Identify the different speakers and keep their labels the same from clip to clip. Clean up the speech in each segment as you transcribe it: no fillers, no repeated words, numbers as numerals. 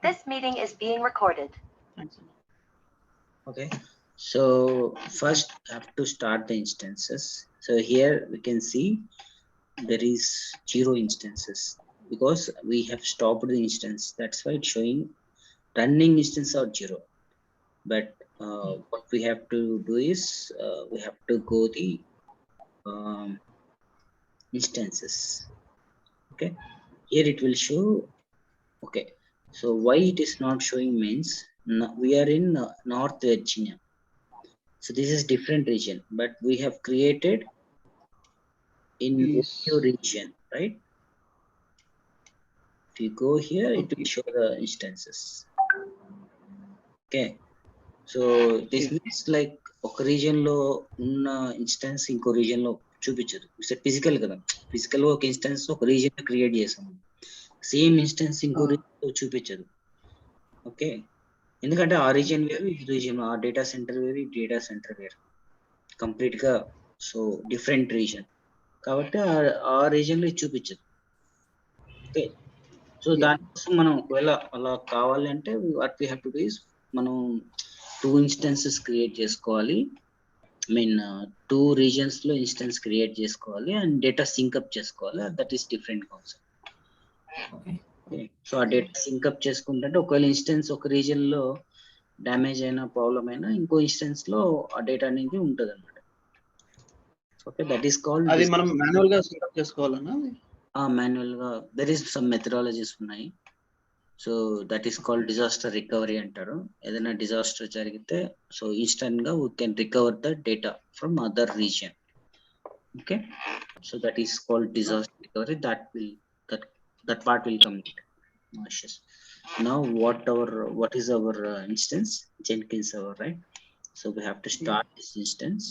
Speaker 1: This meeting is being recorded.
Speaker 2: Thanks.
Speaker 3: Okay, so first have to start the instances. So here we can see there is 0 instances because we have stopped the instance. That's why it's showing running instance or 0. But what we have to do is we have to go the instances. Okay, here it will show. Okay, so why it is not showing means we are in North Virginia. So this is different region, but we have created in Ohio region, right? If you go here, it will show the instances. Okay, so this means like ఒక region లో ఉన్న instance ఇంకో region లో చూపించదు. Physical కదా, physical ఒక instance ఒక region create చేసాము, సేమ్ ఇన్స్టెన్స్ ఇంకో రీజియన్ లో చూపించదు. ఓకే, ఎందుకంటే ఆ రీజియన్ వేరు, ఈ రీజియన్, ఆ డేటా సెంటర్ వేరు, ఈ డేటా సెంటర్ వేరు, కంప్లీట్ గా సో డిఫరెంట్ రీజియన్ కాబట్టి ఆ రీజియన్ లో చూపించదు. ఓకే, సో దానికోసం మనం ఒకవేళ అలా కావాలి అంటే what we have to do is మనం 2 ఇన్స్టెన్సెస్ క్రియేట్ చేసుకోవాలి. ఐ మీన్ 2 రీజియన్స్ లో ఇన్స్టెన్స్ క్రియేట్ చేసుకోవాలి అండ్ డేటా సింకప్ చేసుకోవాలి. That is different concept. So ఆ డేటా సింకప్ చేసుకుంటే ఒకవేళ ఇన్స్టెన్స్ ఒక రీజియన్ లో డ్యామేజ్ అయినా ప్రాబ్లం అయినా ఇంకో ఇన్స్టెన్స్ లో ఆ డేటా అనేది ఉంటుంది అనమాట. ఓకే, దట్ ఈస్ కాల్డ్,
Speaker 2: అది మనం మాన్యువల్ గా సింకప్ చేసుకోవాలన్నా
Speaker 3: మాన్యువల్ గా దర్ ఈస్ సమ్ మెథడాలజీస్ ఉన్నాయి. So that is called disaster recovery అంటారు. ఏదైనా డిజాస్టర్ జరిగితే సో ఇన్స్టెంట్ గా we can recover the data from other region. Okay, so that is called disaster recovery. that part will come later. Now what is our instance? Jenkins server, right? So we have to start this instance.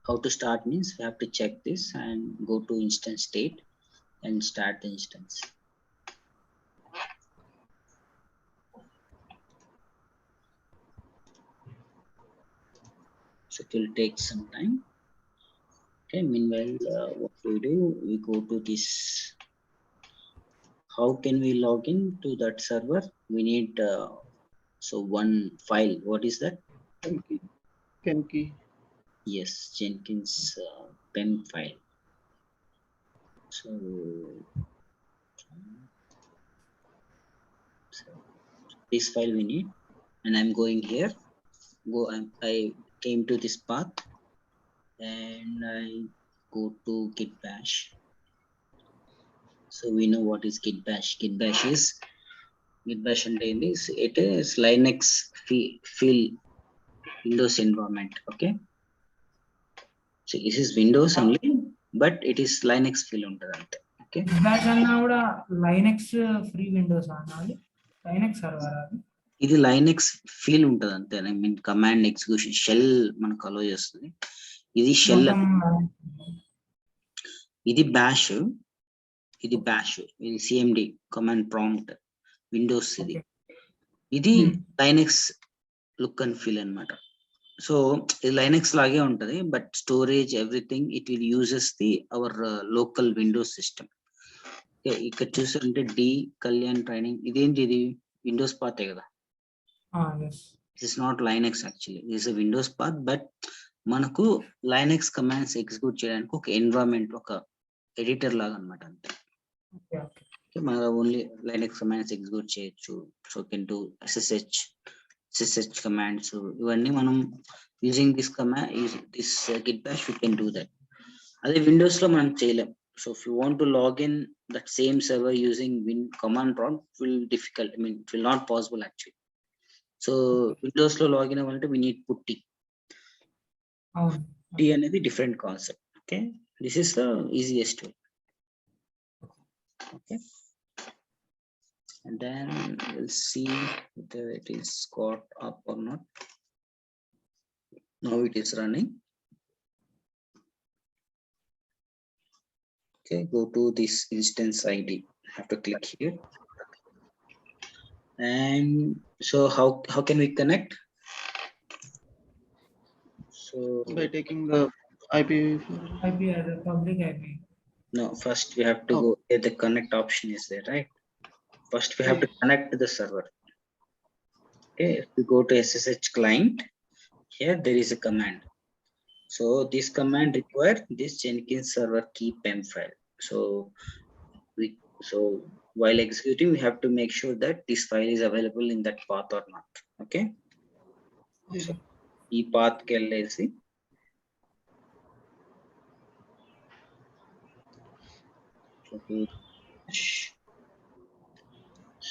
Speaker 3: How to start means we have to check this and go to instance state and start the instance. So it will take some time. Okay, meanwhile what we do, we go to this. How can we log in to that server? We need so one file. What is that?
Speaker 2: pen key.
Speaker 3: Yes, Jenkins pen file. So this file we need, and I'm going here. I came to this path and I go to git bash. So we know what is git bash. Git bash and it is Linux feel Windows environment. Okay, so this is Windows only, but it is Linux feel untadante. Okay,
Speaker 4: bash anna kuda Linux free Windows anali Linux server అది
Speaker 3: ఇది Linux feel untadante. I mean command execution shell మనకు allow చేస్తుంది. ఇది shell, ఇది bash, ఇది cmd command prompt Windows. ఇది Linux look and feel అన్నమాట. So ఇది Linux లాగే ఉంటది, but storage everything it will uses the hour local Windows system. ఇక్కడ చూసారంటే డి కళ్యాణ్ ట్రైనింగ్, ఇదేంటి, ఇది విండోస్ పాతే కదా. It's not Linux actually, it's Windows path, but మనకు Linux కమాండ్స్ ఎగ్జిక్యూట్ చేయడానికి ఒక ఎన్విరాన్మెంట్, ఒక ఎడిటర్ లాగా అనమాట అంతే. మన ఓన్లీ Linux కమాండ్స్ ఎగ్జిక్యూట్ చేయొచ్చు. So can do SSH commands. ఇవన్నీ మనం using this command, this git bash we can do that. అదే విండోస్ లో మనం చేయలేం. So if you want to log in that same server using command prompt will difficult. I mean it will not possible actually. So Windows లో login అవ్వాలంటే we need putty. Putty అనేది different concept. Okay, this is the easiest way. Okay, and then we'll see whether it is got up or not. Now it is running. Okay, go to this instance ID. Have to click here. And so how can we connect? So
Speaker 2: By taking the IP
Speaker 4: as a public IP.
Speaker 3: no, first we have to go here. The connect option is there, right? First we have to connect to the server. Okay, if we go to SSH client, here there is a command. So this command requires this Jenkins server key pem file. So while executing, we have to make sure that this file is available in that path or not. Okay. So ఈ path కి వెళ్ళేసి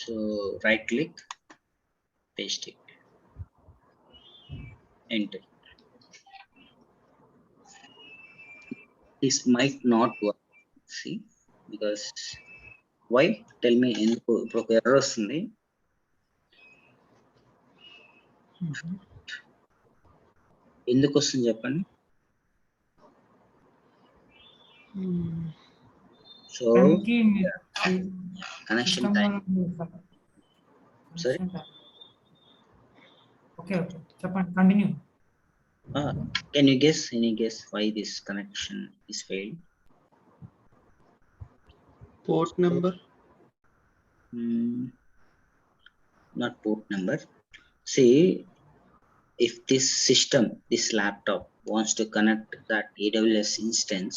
Speaker 3: so right click, paste it, enter. This might not work, see, because why? Tell me, ఎందుకు error వస్తుంది? ఎందుకు వస్తుంది చెప్పండి. So connection time. Sorry.
Speaker 4: Okay. Continue.
Speaker 3: Can you guess? Any guess why this connection is failed?
Speaker 2: Port number.
Speaker 3: Not port number. See, if this system, this laptop wants to connect that AWS instance,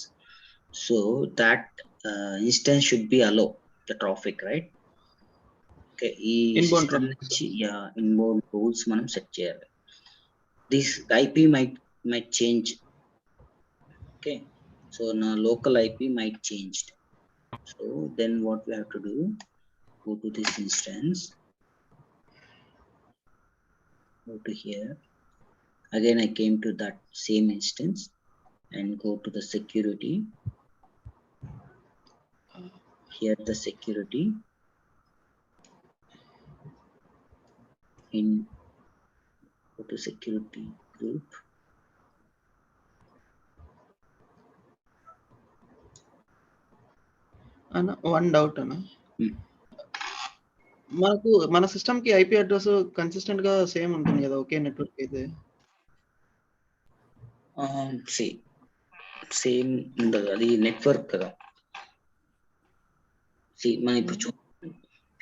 Speaker 3: so that instance should be allow the traffic, right? Okay,
Speaker 2: Inbound traffic.
Speaker 3: Yeah, inbound rules manam set cheyali. This IP might change. Okay, so now local IP might change. So then what we have to do, go to this instance, go to here. Again, I came to that same instance and go to the security. Here the security, in go to security group.
Speaker 2: Anna, one doubt Anna. మనకు మన system కి IP address consistent గా same ఉంటుంది కదా ఒకే network అయితే?
Speaker 3: Same ఉండదు, అది network కదా. మనం ఇప్పుడు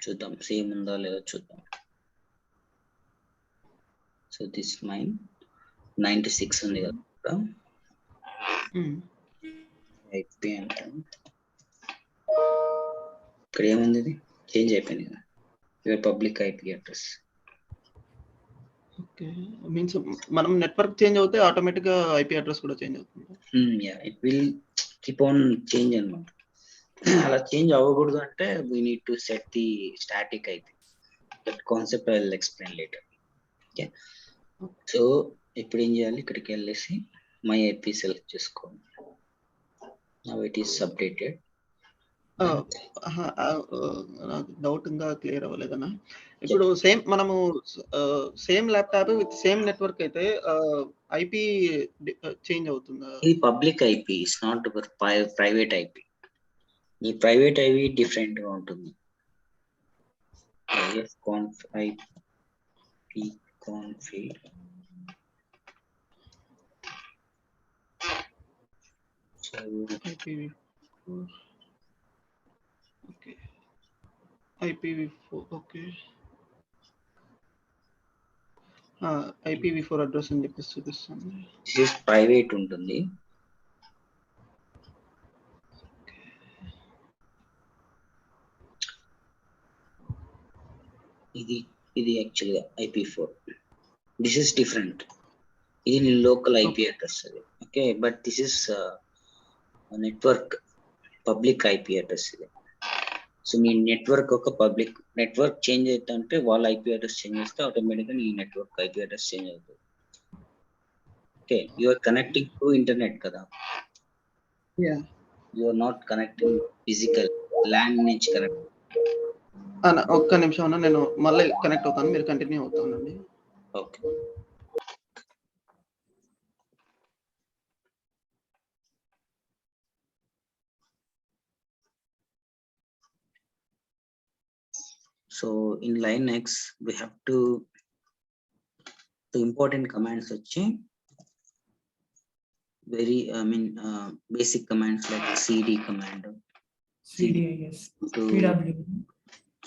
Speaker 3: చూద్దాం సేమ్ ఉందా లేదా చూద్దాం. సో దిస్ మైన్ 96 ఉంది కదా ఐపీ అంటే. ఇక్కడ ఏముంది, ఇది చేంజ్ అయిపోయింది కదా, your public IP address.
Speaker 2: Okay, means మనం నెట్వర్క్ చేంజ్ అవుతే ఆటోమేటిక్ గా ఐపీ అడ్రస్ కూడా చేంజ్ అవుతుంది.
Speaker 3: Yeah, it will keep on change అన్నమాట. అలా చేంజ్ అవ్వకూడదు అంటే we need to set the static IP. That concept I will explain later. Okay, so ఇప్పుడు ఏం చేయాలి, ఇక్కడికి వెళ్ళేసి my IP సెలెక్ట్ చేసుకోండి. Now it is updated.
Speaker 2: నాకు డౌట్ ఇంకా క్లియర్ అవ్వలేదన్నా. ఇప్పుడు సేమ్ మనము same laptop with same network అయితే ఐపీ చేంజ్ అవుతుందా?
Speaker 3: ఇది public IP, it's not private IP. ఈ ప్రైవేట్ ఐపీ డిఫరెంట్ గా ఉంటుంది. IP config
Speaker 2: IPv4. Okay, IPv4. Okay, IPv4 address అని చెప్పేసి చూపిస్తాను.
Speaker 3: దిస్ ప్రైవేట్ ఉంటుంది. ఇది యాక్చువల్గా IP4. This is different. ఇది లోకల్ ఐపీ అడ్రస్ అది. Okay, but this is network public IP address ఇది. సో మీ నెట్వర్క్ ఒక పబ్లిక్ నెట్వర్క్ చేంజ్ అవుతా అంటే వాళ్ళ ఐపీ అడ్రస్ చేంజ్ చేస్తే ఆటోమేటిక్గా నీ నెట్వర్క్ ఐపీ అడ్రస్ చేంజ్ అవుతుంది. Okay, you are connecting to internet కదా, you are not connecting physical land నుంచి కనెక్ట్.
Speaker 2: ఒక్క నిమిషం అన్న, నేను మళ్ళీ కనెక్ట్ అవుతాను, మీరు కంటిన్యూ అవుతానండి.
Speaker 3: Okay, so in Linux we have to the important commands వచ్చి very basic commands like cd command,
Speaker 4: CDIS, PW.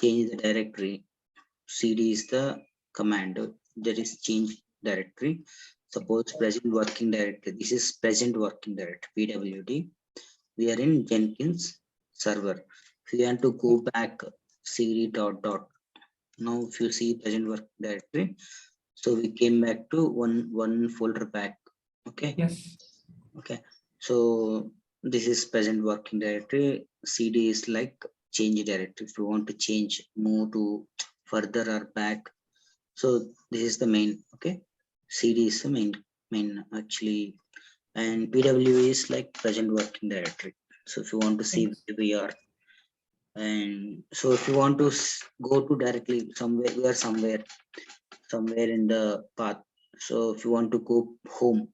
Speaker 3: change the directory. CD is the command that is change directory. Suppose present working directory. This is present working directory, PWD. We are in Jenkins server. If you want to go back, CD dot dot. Now if you see present working directory, so we came back to one folder back. Okay.
Speaker 4: Yes.
Speaker 3: Okay. So this is present working directory. CD is like change directory. If you want to change, move to further or back. So this is the main. Okay. CD is the main actually, and PW is like present working directory. So if you want to see where we are, and so if you want to go to directly somewhere, we are somewhere in the path. So if you want to go home,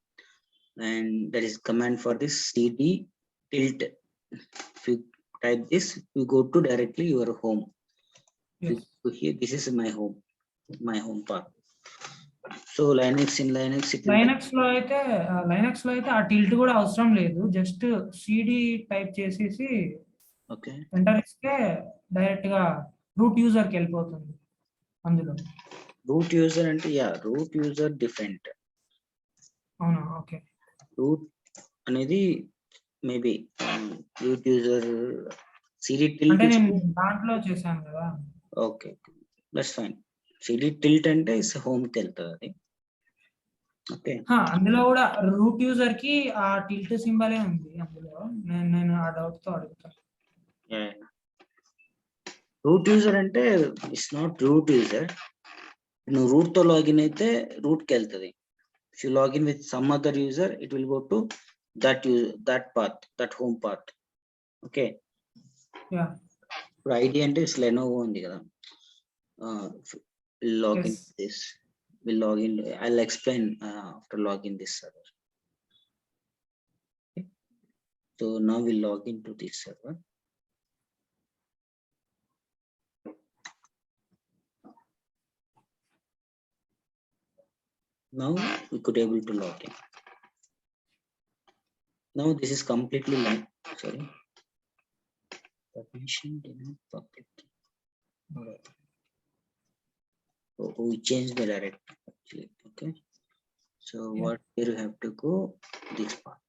Speaker 3: and that is command for this CD tilt. If you type this, you go to directly your home.
Speaker 4: Yes.
Speaker 3: So here, this is my home path. So Linux in Linux, it will
Speaker 4: Linux లో అయితే ఆ tilt కూడా అవసరం లేదు, just CD type చేసేసి
Speaker 3: okay.
Speaker 4: Enter ఇస్తే direct గా root user కి వెళ్ళిపోతుంది అందులో.
Speaker 3: Root user అంటే root user different.
Speaker 4: అవునా? ఓకే.
Speaker 3: Root అనేది maybe root user CD tilt
Speaker 4: అంటే నేను దాంట్లో చేశాను కదా.
Speaker 3: Okay, that's fine. CD tilt అంటే ఇస్ హోమ్ కి వెళ్తుంది అది. ఓకే,
Speaker 4: అందులో కూడా రూట్ యూజర్ కి ఆ టిల్ట్ సింబలే ఉంది అందులో. నేను ఆ డౌట్ తో అడుగుతాను.
Speaker 3: రూట్ యూజర్ అంటే ఇట్స్ నాట్ రూట్ యూజర్. నువ్వు రూట్ తో లాగిన్ అయితే రూట్ కి వెళ్తుంది. If you login with some other user, it will go to that path, that home path. Okay, ఇప్పుడు ఐడి అంటే లెనోవో ఉంది కదా. Login this, will log in. I'll explain after login this server. Okay. So now we'll log into this server. Now we could able to log in. Now this is completely live. Sorry. Permission denied public. Alright. So we change the directory actually. Okay. So what here you have to go this path.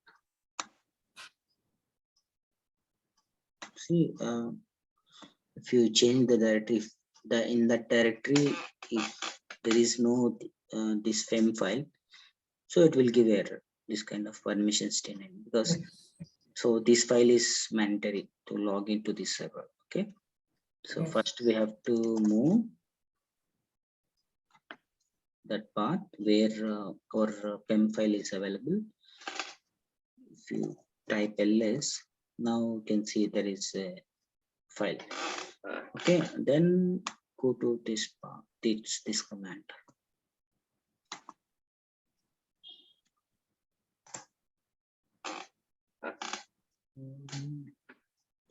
Speaker 3: See, if you change the directory, in that directory, if there is no this fem file, so it will give error, this kind of permissions denied, because so this file is mandatory to log into this server. Okay, so first we have to move that path where our pem file is available. If you type ls, now you can see there is a file. Okay, then go to this path, this command.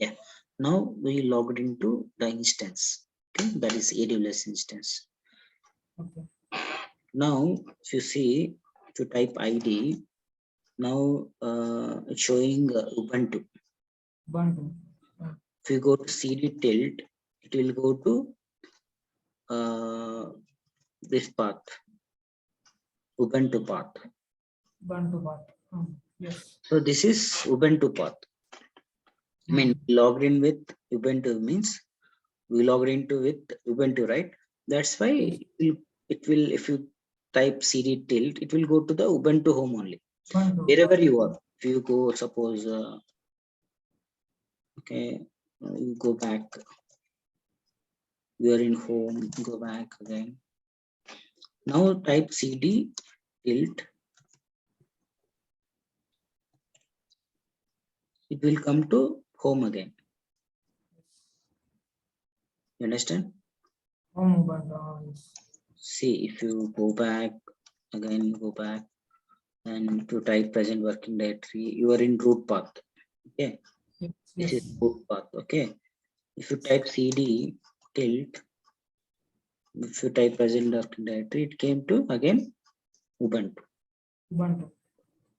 Speaker 3: Yeah, now we logged into the instance. Okay, that is AWS instance.
Speaker 4: Okay.
Speaker 3: Now if you see, to type ID, now it's showing Ubuntu. If you go to CD tilt, it will go to this path, Ubuntu path.
Speaker 4: Yes.
Speaker 3: So this is Ubuntu path. I mean, logged in with Ubuntu means we logged into with Ubuntu, right? That's why it will, if you type CD tilt, it will go to the Ubuntu home only. Wherever you are, if you go, suppose, okay, you go back, you are in home, go back again. Now type CD tilt, it will come to home again. You understand? See, if you go back again, go back, and to type present working directory, you are in root path. Okay, this is root path. Okay, if you type CD tilt, if you type present working directory, it came to again Ubuntu.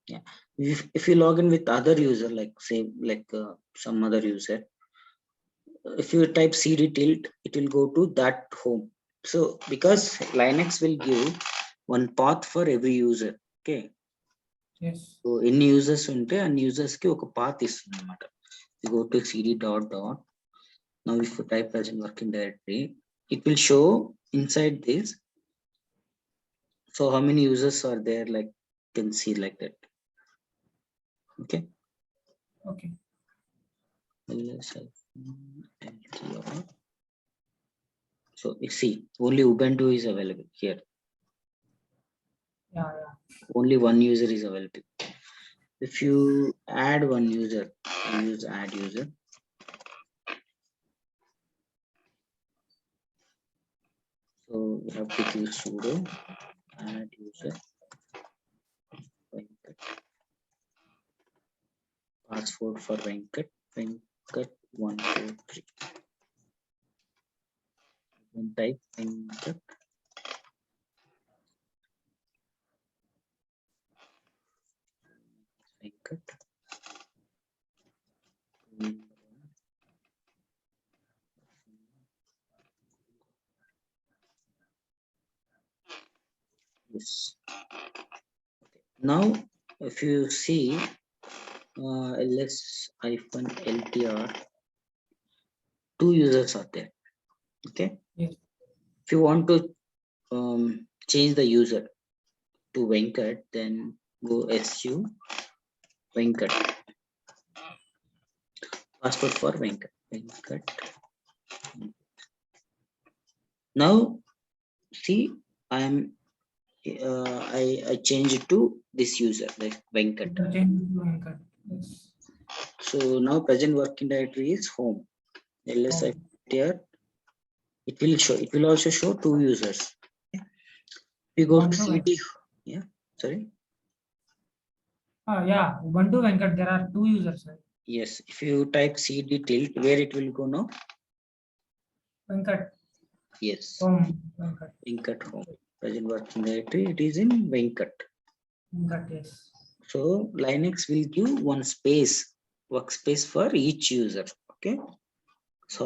Speaker 3: Yeah, if you log in with other user, like say like some other user, if you type cd tilt, it will go to that home. So because Linux will give one path for every user. Okay.
Speaker 4: Yes.
Speaker 3: So ఎన్ని users ఉంటే అన్ని users కి ఒక path ఇస్తుంది అన్నమాట. You go to cd dot dot. Now if you type present working directory, it will show inside this. So how many users are there, like you can see like that. Okay.
Speaker 4: Okay.
Speaker 3: So you see only Ubuntu is available here.
Speaker 4: Yeah.
Speaker 3: Only one user is available. If you add one user, use add user. So we have to use sudo add user. Venkat. Password for Venkat. Venkat 123. And type Venkat. Venkat. Yes. Okay. Now, if you see ls-ltr, 2 users are there. Okay.
Speaker 4: Yes.
Speaker 3: If you want to change the user to Venkat, then go su Venkat. Password for Venkat. Venkat. Now, see, I change it to this user, like Venkat.
Speaker 4: Yes.
Speaker 3: So now present working directory is home. ls-ltr. It will also show 2 users. We go to cd. Yeah, sorry.
Speaker 4: Yeah, Ubuntu Venkat, there are 2 users, right?
Speaker 3: Yes, if you type cd tilt, where it will go now?
Speaker 4: Venkat.
Speaker 3: Yes.
Speaker 4: Home. Venkat.
Speaker 3: Venkat home. Present working directory, it is in Venkat.
Speaker 4: Venkat, yes.
Speaker 3: So Linux will give one workspace for each user. Okay. So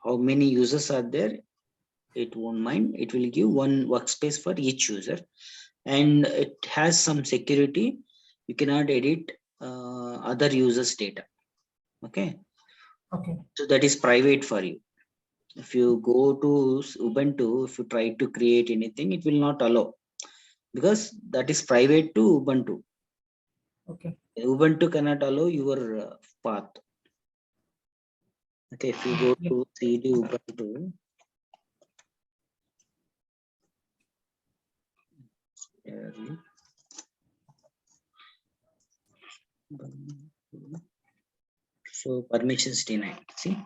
Speaker 3: how many users are there? It won't mind. It will give one workspace for each user, and it has some security. You cannot edit other users' data. Okay.
Speaker 4: Okay.
Speaker 3: So that is private for you. If you go to Ubuntu, if you try to create anything, it will not allow, because that is private to Ubuntu.
Speaker 4: Okay.
Speaker 3: Ubuntu cannot allow your path. Okay, if you go to cd Ubuntu, so permissions denied. See,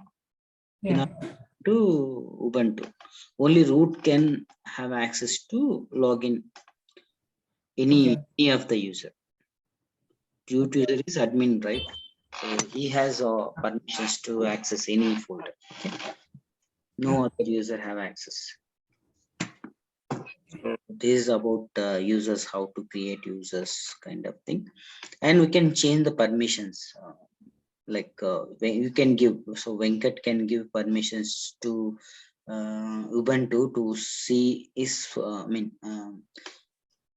Speaker 4: Yeah.
Speaker 3: to Ubuntu, only root can have access to login any of the user. Root user is admin, right? So he has permissions to access any folder. Okay? No other user have access. So this is about users, how to create users kind of thing, and we can change the permissions. Like when you can give, so Venkat can give permissions to Ubuntu to see is when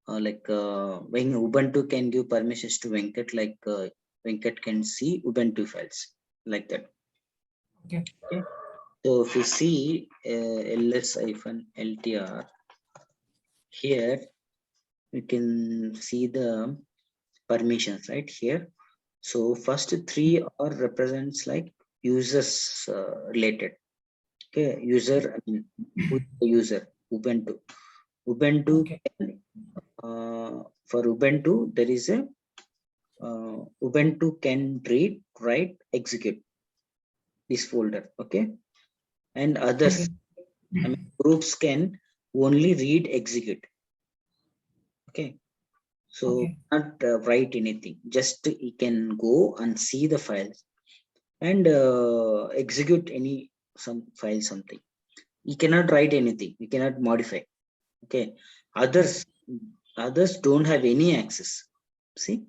Speaker 3: Ubuntu can give permissions to Venkat, like Venkat can see Ubuntu files like that.
Speaker 4: Okay.
Speaker 3: So if you see ls-ltr, here you can see the permissions right here. So first 3 are represents like users related. Okay, user, who is the user? Ubuntu.
Speaker 4: Okay.
Speaker 3: For Ubuntu, there is a Ubuntu can read, write, execute this folder. Okay, and others,
Speaker 4: Okay.
Speaker 3: groups can only read, execute. Okay, so not write anything, just you can go and see the files and execute some file, something. You cannot write anything, you cannot modify. Okay, others don't have any access. See,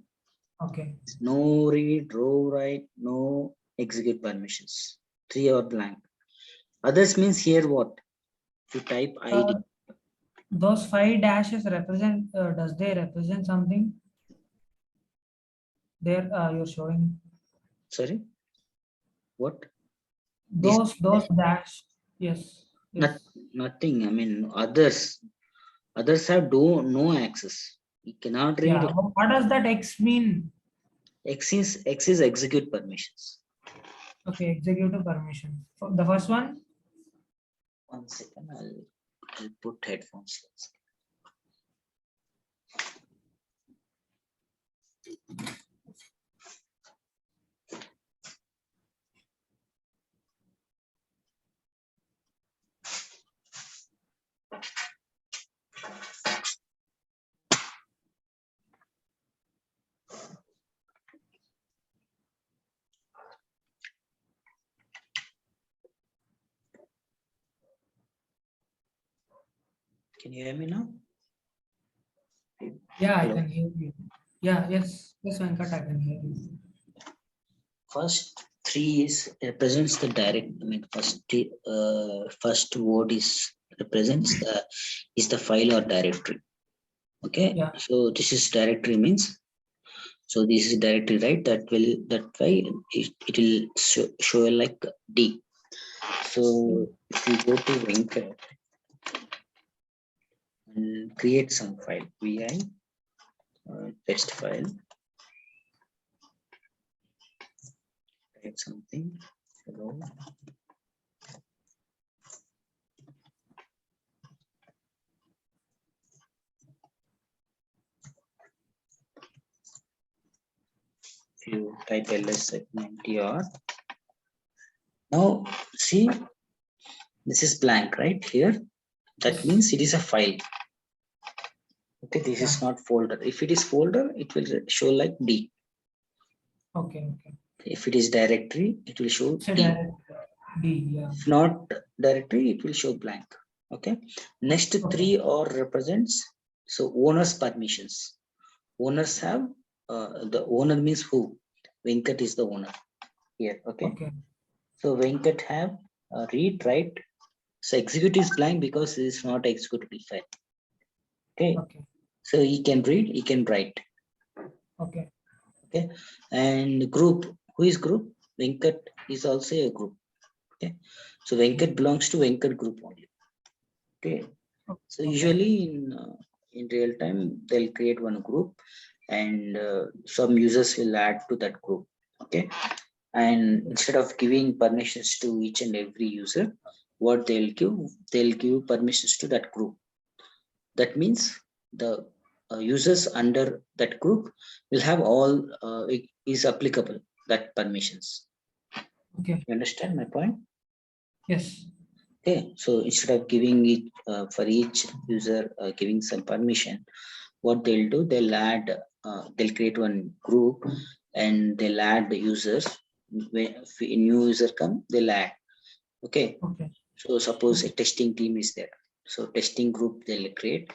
Speaker 4: Okay.
Speaker 3: no read, row write, no execute permissions. 3 are blank. Others means here what? If you type ID,
Speaker 4: Those 5 dashes represent, does they represent something? There, you're showing
Speaker 3: sorry, what? This
Speaker 4: those dash. Yes.
Speaker 3: not,
Speaker 4: Yes.
Speaker 3: nothing. I mean, others have no access. You cannot read.
Speaker 4: Yeah. What does that X mean?
Speaker 3: X is execute permissions.
Speaker 4: Okay, executive permission. The first one.
Speaker 3: 1 second, I'll put headphones. Can you hear me now?
Speaker 4: Yeah,
Speaker 3: Hello?
Speaker 4: I can hear you. Yeah. Yes. Yes, Venkat, I can hear you.
Speaker 3: First 3 is represents the direct. I mean, first word represents the file or directory. Okay.
Speaker 4: Yeah.
Speaker 3: So this is directory means. So this is directory, right? That way it will show like D. So if you go to Venkat and create some file, vi text file, type something. Hello. If you type ls segment tr, now see, this is blank right here. That
Speaker 4: Yes.
Speaker 3: means it is a file. Okay, this is not folder. If it is folder, it will show like D.
Speaker 4: Okay. Okay.
Speaker 3: If it is directory, it will show
Speaker 4: So
Speaker 3: D.
Speaker 4: direct D. Yeah.
Speaker 3: If not directory, it will show blank. Okay. Next
Speaker 4: Okay.
Speaker 3: 3 or represents. So owner's permissions. Owners have the owner means who? Venkat is the owner here. Okay.
Speaker 4: Okay.
Speaker 3: So Venkat have read, write. So execute is blank because it is not executable file. Okay.
Speaker 4: Okay.
Speaker 3: So he can read, he can write.
Speaker 4: Okay.
Speaker 3: Okay. And group, who is group? Venkat is also a group. Okay. So Venkat belongs to Venkat group only. Okay. So
Speaker 4: Okay.
Speaker 3: usually in real time, they'll create one group and some users will add to that group. Okay. And instead of giving permissions to each and every user, what they'll give permissions to that group. That means the users under that group will have all is applicable, that permissions.
Speaker 4: Okay.
Speaker 3: You understand my point?
Speaker 4: Yes.
Speaker 3: Okay, so instead of giving it for each user giving some permission, what they'll do, they'll create one group and they'll add the users. When if a new user come, they'll add. Okay.
Speaker 4: Okay.
Speaker 3: So suppose a testing team is there. So testing group they'll create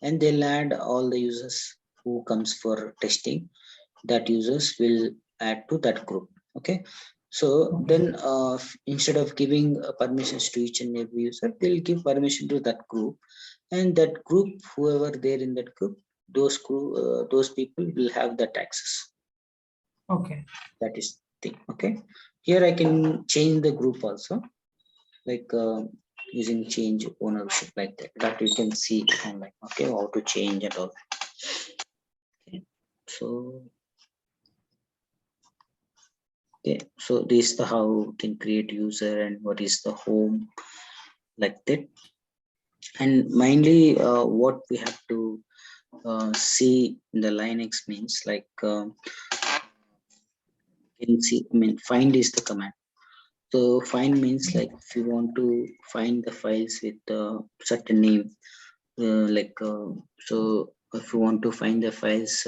Speaker 3: and they'll add all the users who comes for testing. That users will add to that group. Okay. So
Speaker 4: Okay.
Speaker 3: then instead of giving permissions to each and every user, they'll give permission to that group, and that group, whoever there in that group, those people will have that access.
Speaker 4: Okay.
Speaker 3: That is thing. Okay. Here I can change the group also, like using change ownership like that. That you can see online. Okay, how to change and all. Okay. So okay, so this is the how you can create user and what is the home, like that. And mainly what we have to see in the Linux means like you can see, I mean, find is the command. So find means like if you want to find the files with certain name, so if you want to find the files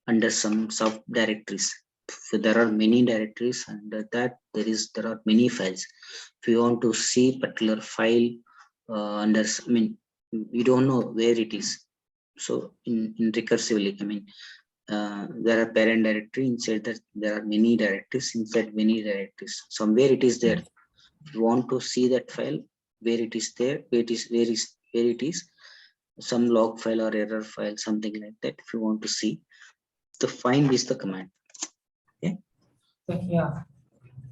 Speaker 3: under some subdirectories. So there are many directories, and that there are many files. If you want to see particular file under, I mean, you don't know where it is. So in recursively, I mean, there are parent directory. Inside that there are many directories. Inside many directories, somewhere it is there. If you want to see that file, where it is there, where it is, some log file or error file, something like that. If you want to see, the find is the command. Okay.
Speaker 4: Yeah.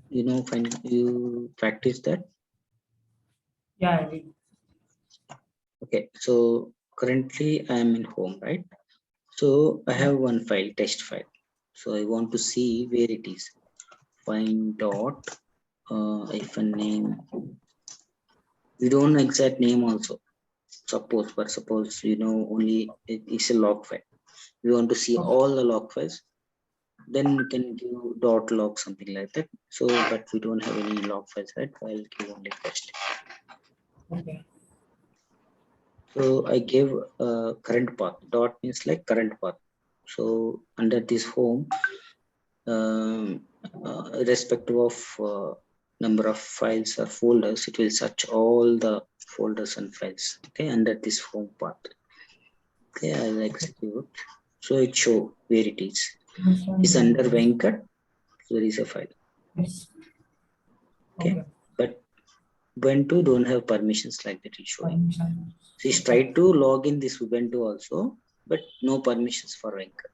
Speaker 3: You know, find, you practice that.
Speaker 4: Yeah, I did.
Speaker 3: Okay, so currently I am in home, right? So I have one file, test file. So I want to see where it is. Find dot hyphen name. We don't know exact name also. Suppose you know only it's a log file. We want to see all the log files. Then we can give dot log, something like that. So, but we don't have any log files, right? I'll give only test.
Speaker 4: Okay.
Speaker 3: So I gave current path. Dot means like current path. So under this home, irrespective of number of files or folders, it will search all the folders and files. Okay, under this home path. Okay, I'll execute. So it show where it is. It's under Venkat. There is a file.
Speaker 4: Yes.
Speaker 3: Okay, but Ubuntu don't have permissions like that. It's showing. She's tried to log in this Ubuntu also, but no permissions for Venkat.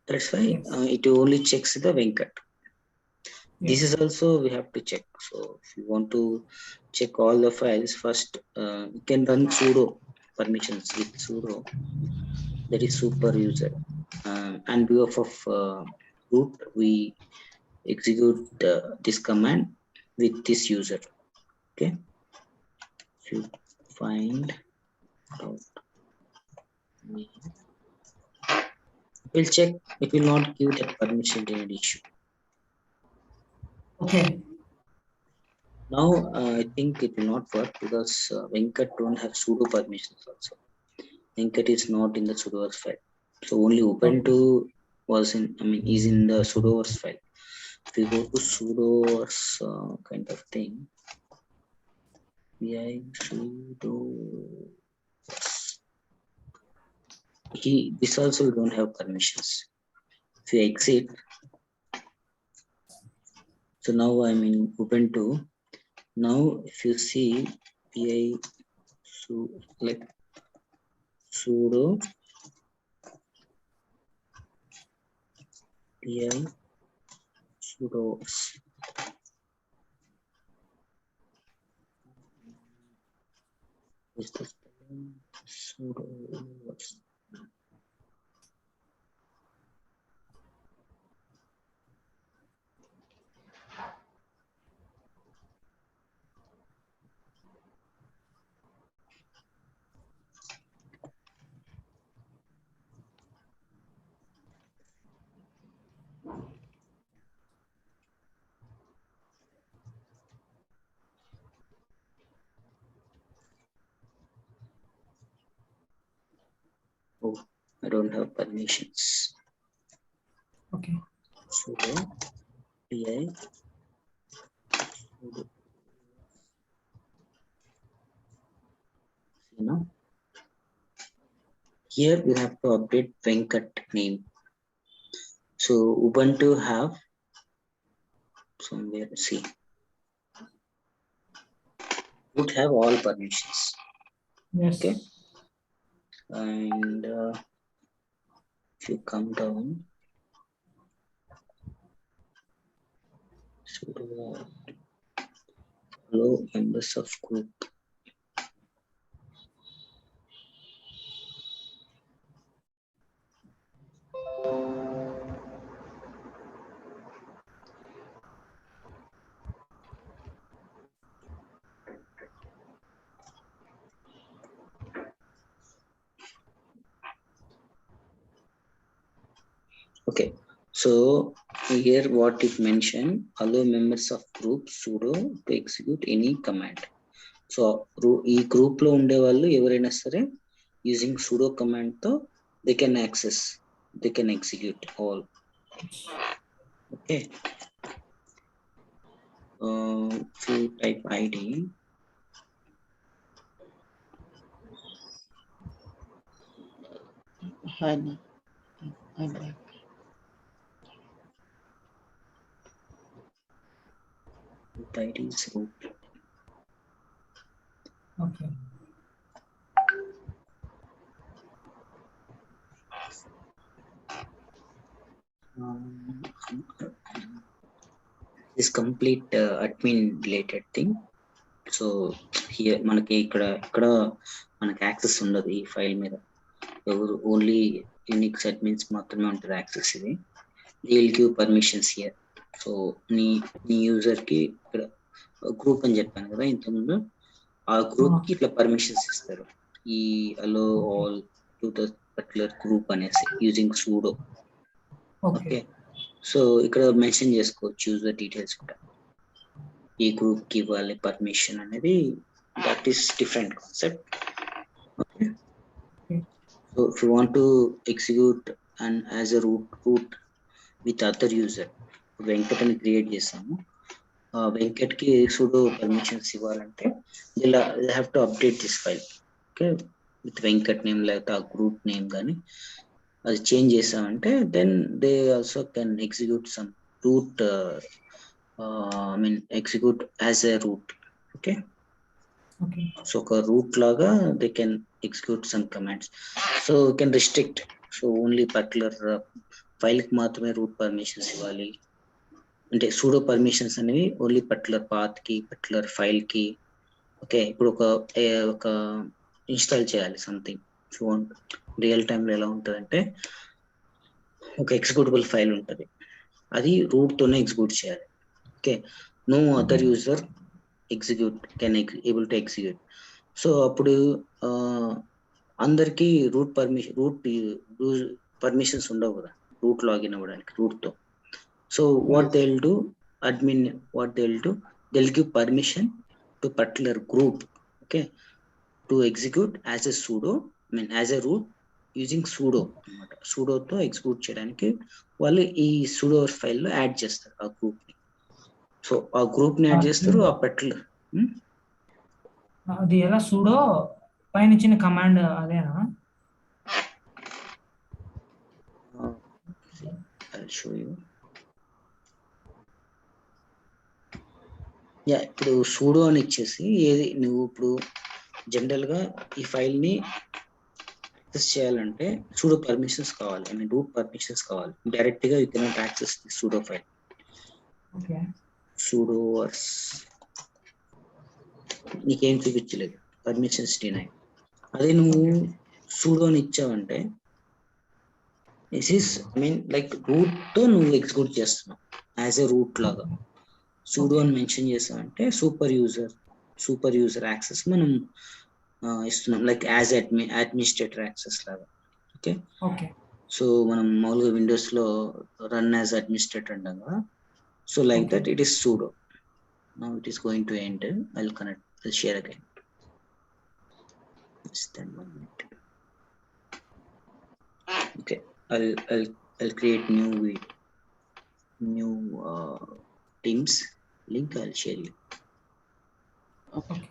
Speaker 3: That's why it only checks the Venkat. Yes. This is also we have to check. So if you want to check all the files first, you can run sudo permissions with sudo. That is super user. And view of root, we execute this command with this user. Okay. If you find out, we'll check. It will not give that permission to any issue.
Speaker 4: Okay.
Speaker 3: Now I think it will not work because Venkat don't have sudo permissions also. Venkat is not in the sudoers file. So only Ubuntu was in, is in the sudoers file. If we go to sudoers kind of thing, sudo. This also we don't have permissions. If you exit, so now I'm in Ubuntu. Now if you see like sudo sudoers. Is this sudoers? Oh, I don't have permissions.
Speaker 4: Okay.
Speaker 3: Sudo pi sudo. You know, here we have to update Venkat name. So Ubuntu have somewhere, see, would have all permissions.
Speaker 4: Yes.
Speaker 3: Okay. And if you come down, sudo follow members of group. Okay, so here what it mentioned, allow members of group sudo to execute any command. So ఈ group లో ఉండే వాళ్ళు ఎవరైనా సరే using sudo command తో they can access, they can execute all. Okay. If you type id,
Speaker 2: I'm back.
Speaker 3: That is root.
Speaker 4: Okay.
Speaker 3: This complete admin related thing. So here మనకి ఇక్కడ మనకి యాక్సెస్ ఉండదు ఈ ఫైల్ మీద. ఎవరు ఓన్లీ యూనిక్స్ అడ్మిన్స్ మాత్రమే ఉంటుంది యాక్సెస్. ఇది will give permissions here. So నీ యూజర్ కి ఇక్కడ గ్రూప్ అని చెప్పాను కదా ఇంతకుముందు, ఆ గ్రూప్ కి ఇట్లా పర్మిషన్స్ ఇస్తారు. ఈ allow all to the particular group అనేసి యూజింగ్ సూడో. ఓకే, సో ఇక్కడ మెన్షన్ చేసుకోవచ్చు యూజర్ డీటెయిల్స్ కూడా. ఈ గ్రూప్ కి ఇవ్వాలి పర్మిషన్ అనేది, that is different concept. Okay, so if you want to execute and as a root with other user, Venkat అని create చేసాము. వెంకట్ కి సుడో పర్మిషన్స్ ఇవ్వాలంటే ఇలా have to update this file. Okay, with Venkat name లేకపోతే ఆ గ్రూప్ నేమ్ కానీ అది change చేసామంటే then they also can execute some route, I mean execute as a root. Okay, so a root laga they can execute some commands, so you can restrict. So only particular file ki maatrame root permissions ivali ante sudo permissions anevi only particular path ki particular file ki. Okay, ఇప్పుడు ఒక install చేయాలి something. So real time లో ఎలా ఉంటుందంటే ఒక executable file ఉంటుంది, అది route తోనే ఎగ్జిక్యూట్ చేయాలి. Okay, no other user can able to execute. So అప్పుడు అందరికి రూట్ పర్మిషన్స్ ఉండవు కదా రూట్ లాగిన్ అవ్వడానికి రూట్ తో. So what they'll do, admin what they'll do, they'll give permission to particular group, okay, to execute as a sudo, I mean as a root using sudo అన్నమాట. sudo తో execute చేయడానికి వాళ్ళు ఈ sudo file లో add చేస్తారు ఆ group ని. So ఆ గ్రూప్ ని యాడ్ చేస్తారు ఆ పర్టికులర్.
Speaker 4: అది ఎలా సూడో పైన ఇచ్చిన కమాండ్ అదేనా?
Speaker 3: I'll show you. యా, ఇప్పుడు సూడో అని ఇచ్చేసి ఏది నువ్వు ఇప్పుడు జనరల్ గా ఈ ఫైల్ ని యాక్సెస్ చేయాలంటే సూడో పర్మిషన్స్ కావాలి, ఐ మీన్ రూట్ పర్మిషన్స్ కావాలి. డైరెక్ట్ గా you cannot access the sudo file.
Speaker 4: Okay,
Speaker 3: sudo నీకేం చూపించలేదు, పర్మిషన్స్ డినై. అదే నువ్వు sudo అని ఇచ్చావంటే this is I mean like root తో నువ్వు ఎగ్జిక్యూట్ చేస్తున్నావు యాజ్ ఎ రూట్ లాగా. sudo అని మెన్షన్ చేసావంటే సూపర్ యూజర్ యాక్సెస్ మనం ఇస్తున్నాం, లైక్ యాజ్ అడ్మినిస్ట్రేటర్ యాక్సెస్ లాగా. ఓకే, సో మనం మామూలుగా విండోస్ లో రన్ యాజ్ అడ్మినిస్ట్రేటర్ అంటాం కదా. So like that it is sudo. Now it is going to end. I'll share again. Just 1 minute. Okay, I'll create new Teams link. I'll share you.
Speaker 4: okay.